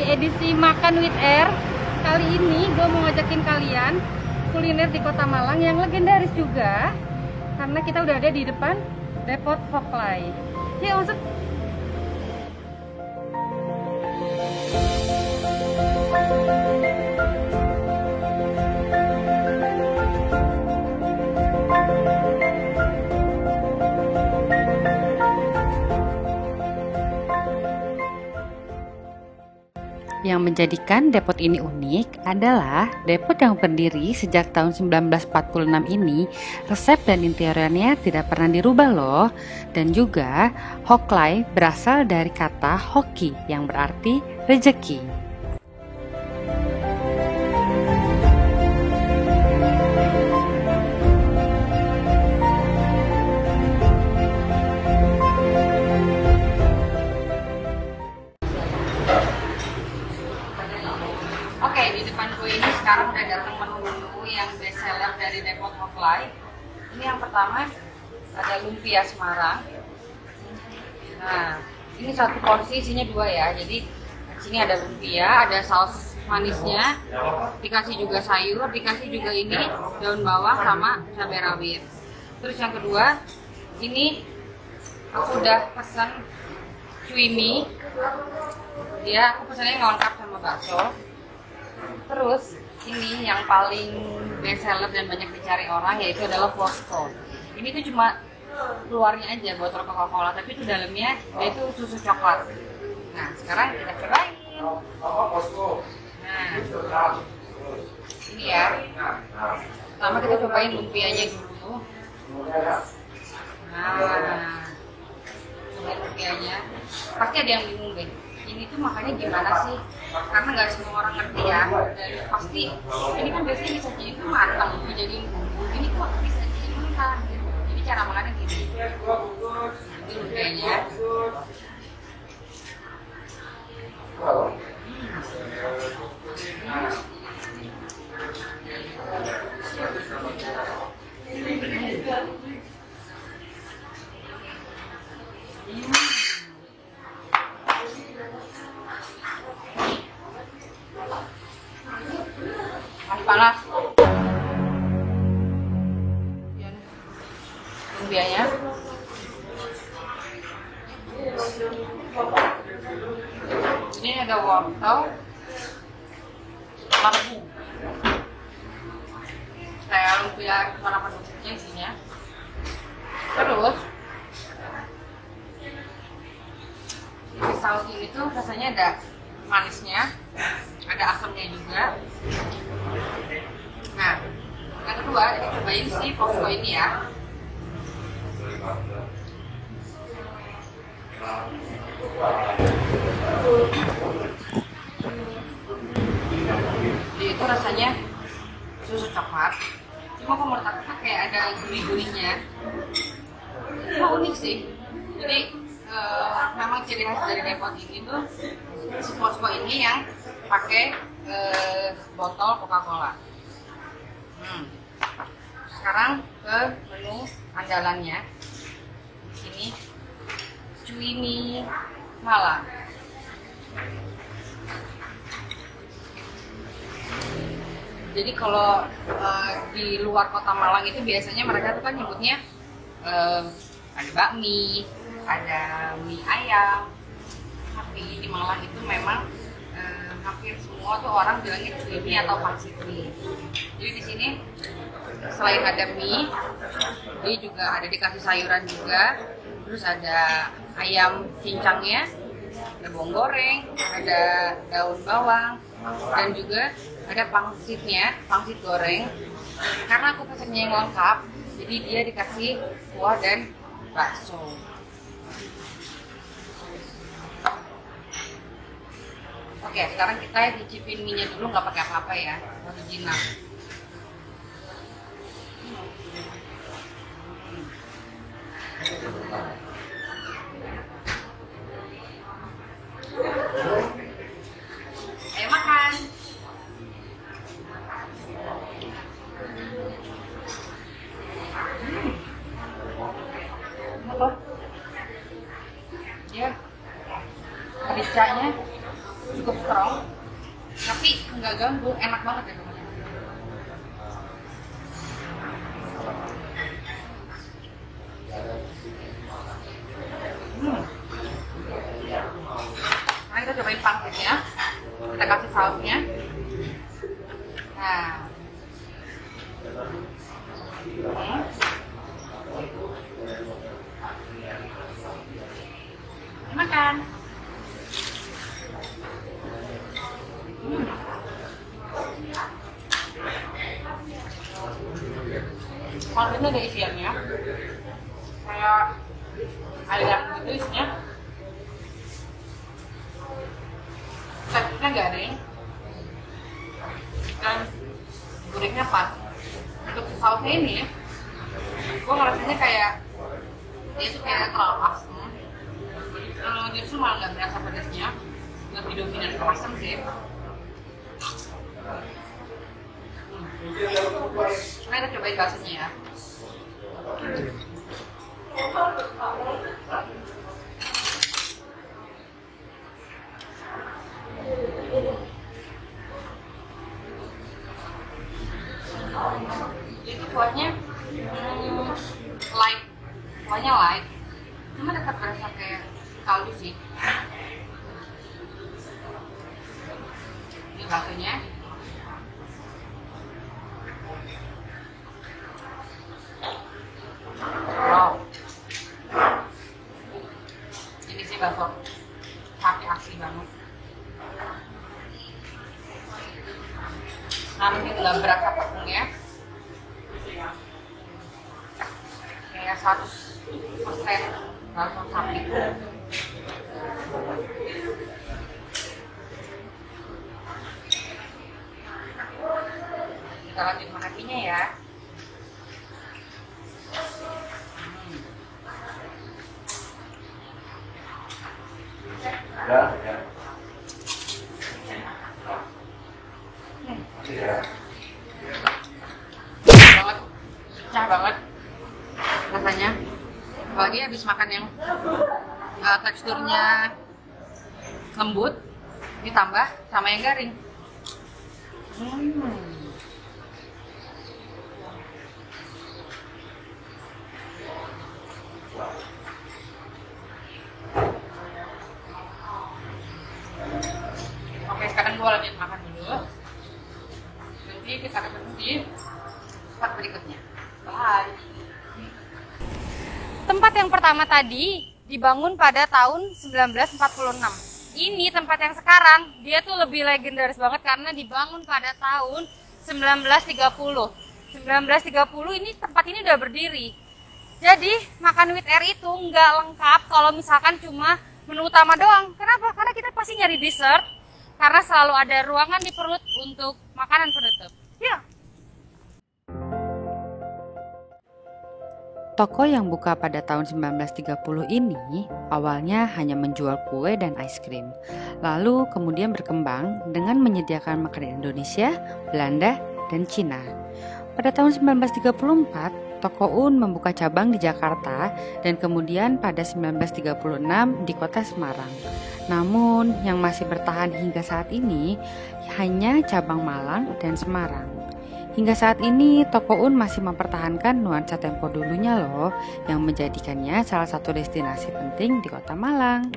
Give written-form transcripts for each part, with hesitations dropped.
edisi Makan with Air. Kali ini gue mau ngajakin kalian kuliner di Kota Malang yang legendaris juga, karena kita udah ada di depan Depot Hoklai. Yuk masuk. Yang menjadikan depot ini unik adalah depot yang berdiri sejak tahun 1946 ini, resep dan interiornya tidak pernah dirubah loh. Dan juga Hoklai berasal dari kata hoki yang berarti rejeki. Oke, di depan gue ini sekarang udah datang menu-menu yang best seller dari Depot Hoklai. Ini yang pertama ada lumpia Semarang. Nah, ini satu porsi isinya 2 ya. Jadi di sini ada lumpia, ada saus manisnya, dikasih juga sayur, dikasih juga ini daun bawang sama cabai rawit. Terus yang kedua, ini aku udah pesan cuimi. Aku pesannya lengkap sama bakso. Terus ini yang paling best seller dan banyak dicari orang yaitu adalah Fosco. Ini tuh cuma luarnya aja botol Coca-Cola, tapi itu dalamnya yaitu susu coklat. Nah, sekarang kita cobain. Nah, ini ya. Pertama kita cobain lumpianya dulu. Nah, cobain lumpianya. Pasti ada yang bingung deh. Ini tuh makannya gimana sih? Karena nggak semua orang ngerti ya. Dan pasti ini kan biasanya bisa jadi itu matang, dijadiin bumbu. Ini kok bisa jadi mentah gitu. Jadi cara makannya gini. Ini lumpianya. Masih panas. Lumpianya. Ini ada wortel, lampu. Kayak lumpia warna penduduknya isinya. Terus di saus ini tuh rasanya ada manisnya, ada asamnya juga. Nah, yang kedua kita cobain si Fosco ini ya. Jadi itu rasanya susu coklat. Cuma kalau menurut aku kayak ada gurih-gurihnya. Cuma unik sih. Jadi memang ciri khas dari Depot ini tuh si Fosco ini yang pakai botol Coca-Cola. Sekarang ke menu andalannya. Di sini cuimi Malang. Jadi kalau di luar Kota Malang itu biasanya mereka tuh kan nyebutnya ada bakmi, ada mie ayam. Tapi di Malang itu memang hampir semua tuh orang bilangnya cuimi atau pangsit mie. Jadi di sini selain ada mie, dia juga ada dikasih sayuran juga. Terus ada ayam cincangnya, ada bawang goreng, ada daun bawang, dan juga ada pangsitnya, pangsit goreng. Karena aku pesannya yang lengkap, jadi dia dikasih kuah dan bakso. Oke, sekarang kita cicipin mie-nya dulu, nggak pakai apa-apa ya, original. Ayo makan. Apa? Ya, mericanya cukup strong. Kita kasih sausnya. Nah, makan. Kalau ini ada isiannya, kayak ayam gitu isinya. Teksturnya garing dan gurihnya pas. Untuk sausnya ini, gue ngerasanya kayak dia tuh kayak terlalu asam. Kalau justru malah nggak berasa pedasnya, lebih dominan ke asam sih. Coba kita cobain baksonya ya. Itu kuahnya light, kuahnya light, cuma tetap berasa kayak kaldu sih. Ini baksonya. Wow, ini sih bakso sapi asli banget. Nanti gelabrak tepungnya kayak 100% bakso sapi. Kita lanjut makan mie-nya ya. Banget, pecah banget rasanya. Apalagi habis makan yang teksturnya lembut, ditambah sama yang garing. Oke, sekarang gue lanjut makan dulu. Nanti kita ketemu di tempat berikutnya. Bye. Tempat yang pertama tadi dibangun pada tahun 1946. Ini tempat yang sekarang dia tuh lebih legendaris banget karena dibangun pada tahun 1930. 1930 ini tempat ini udah berdiri. Jadi makan with air itu nggak lengkap kalau misalkan cuma menu utama doang. Kenapa? Karena kita pasti nyari dessert. Karena selalu ada ruangan di perut untuk makanan penutup. Ya. Toko yang buka pada tahun 1930 ini awalnya hanya menjual kue dan es krim. Lalu kemudian berkembang dengan menyediakan makanan Indonesia, Belanda, dan Cina. Pada tahun 1934, Toko Un membuka cabang di Jakarta dan kemudian pada 1936 di kota Semarang. Namun yang masih bertahan hingga saat ini hanya cabang Malang dan Semarang. Hingga saat ini Toko Un masih mempertahankan nuansa tempo dulunya loh, yang menjadikannya salah satu destinasi penting di kota Malang.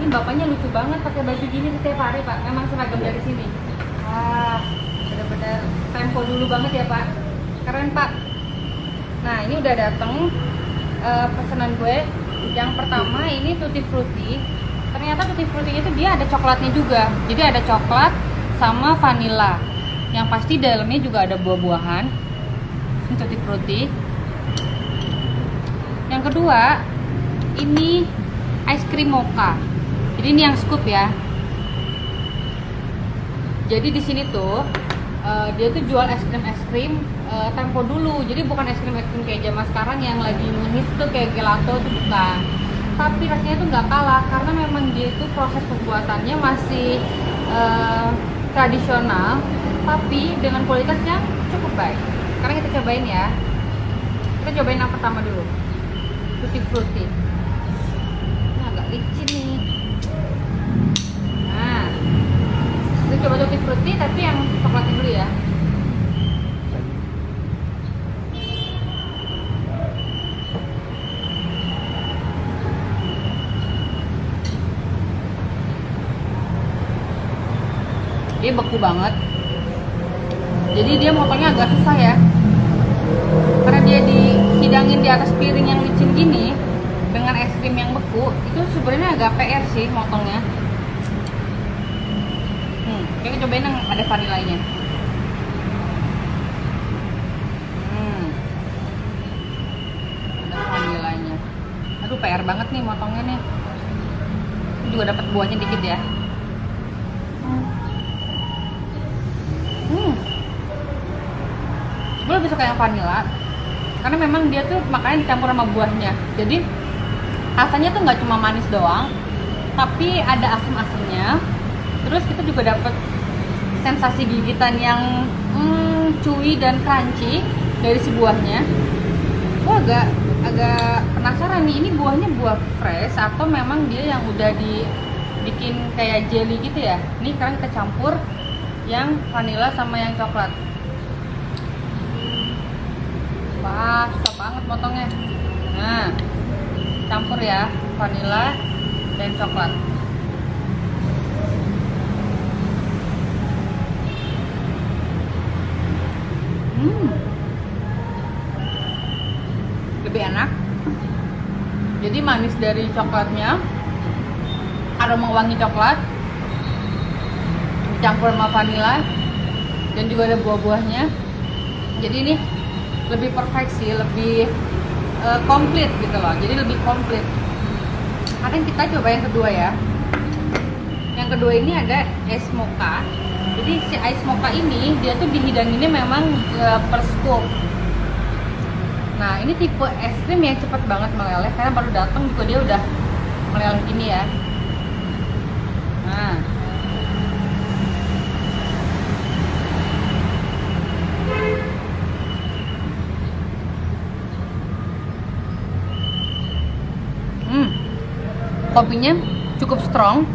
Bapaknya lucu banget pakai baju gini setiap hari, Pak. Memang seragam dari sini. Wah, benar-benar tempo dulu banget ya, Pak. Keren, Pak. Nah, ini udah dateng pesanan gue. Yang pertama ini tutti frutti. Ternyata tutti frutti itu dia ada coklatnya juga. Jadi ada coklat sama vanilla. Yang pasti dalamnya juga ada buah-buahan. Ini tutti frutti. Yang kedua, ini es krim mocha. Jadi ini yang scoop ya. Jadi di sini tuh dia tuh jual es krim tempo dulu. Jadi bukan es krim kayak zaman sekarang yang lagi ngehits tuh kayak gelato tuh bukan. Tapi rasanya tuh nggak kalah karena memang dia itu proses pembuatannya masih tradisional, tapi dengan kualitas yang cukup baik. Sekarang kita cobain ya. Kita cobain yang pertama dulu, Tutti Frutti. Ini agak licin nih. Nah, kita coba Tutti Frutti tapi yang coklatnya dulu ya. Dia beku banget, jadi dia motongnya agak susah ya, karena dia dihidangin di atas piring yang licin gini dengan es krim yang beku. Itu sebenarnya agak PR sih motongnya. Kita cobain yang ada vanilanya. Ada vanilanya. Aduh, PR banget nih motongnya nih. Ini juga dapat buahnya dikit ya. Gue lebih suka yang vanila karena memang dia tuh makanya dicampur sama buahnya, jadi rasanya tuh nggak cuma manis doang tapi ada asam-asamnya. Terus kita juga dapat sensasi gigitan yang chewy dan crunchy dari si buahnya. Gue agak penasaran nih, ini buahnya buah fresh atau memang dia yang udah dibikin kayak jelly gitu ya. Nih sekarang kita campur yang vanila sama yang coklat. Wah, susah banget motongnya. Nah, campur ya vanila dan coklat. Lebih enak. Jadi manis dari coklatnya, aroma wangi coklat dicampur sama vanila dan juga ada buah-buahnya. Jadi ini lebih perfect sih, lebih komplit gitu loh. Jadi lebih komplit. Sekarang kita coba yang kedua ya. Yang kedua ini ada es mocha. Jadi si es mocha ini dia tuh dihidanginnya memang per scoop. Nah, ini tipe es krim yang cepat banget meleleh karena baru datang juga dia udah meleleh gini ya. Nah, kopinya cukup strong,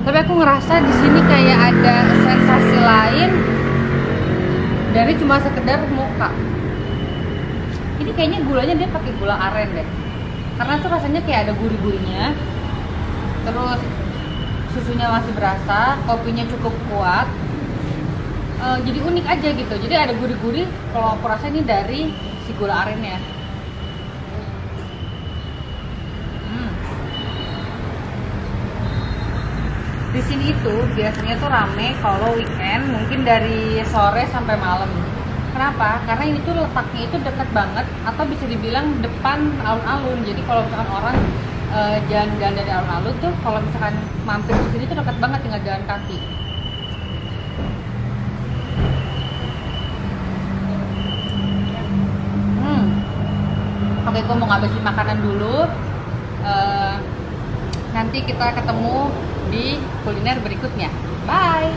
tapi aku ngerasa di sini kayak ada sensasi lain dari cuma sekedar mocha. Ini kayaknya gulanya dia pakai gula aren deh, karena tuh rasanya kayak ada gurih-gurihnya. Terus susunya masih berasa, kopinya cukup kuat, jadi unik aja gitu. Jadi ada gurih-gurih. Kalau aku rasa ini dari si gula arennya. Di sini itu biasanya tuh rame kalau weekend, mungkin dari sore sampai malam. Kenapa? Karena ini tuh letaknya itu dekat banget, atau bisa dibilang depan alun-alun. Jadi kalau misalkan orang jalan-jalan dari alun-alun tuh, kalau misalkan mampir di sini tuh dekat banget, tinggal jalan kaki. Oke, gue mau ngabisin makanan dulu. Nanti kita ketemu di kuliner berikutnya. Bye.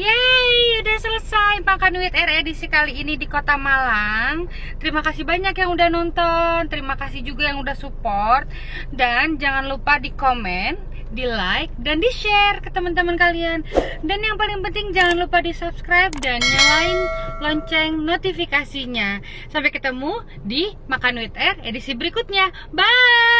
Yeay, udah selesai makan with R edisi kali ini di Kota Malang. Terima kasih banyak yang udah nonton. Terima kasih juga yang udah support. Dan jangan lupa di komen, di like, dan di share ke teman-teman kalian. Dan yang paling penting jangan lupa di subscribe dan nyalain lonceng notifikasinya. Sampai ketemu di Makan with R edisi berikutnya. Bye.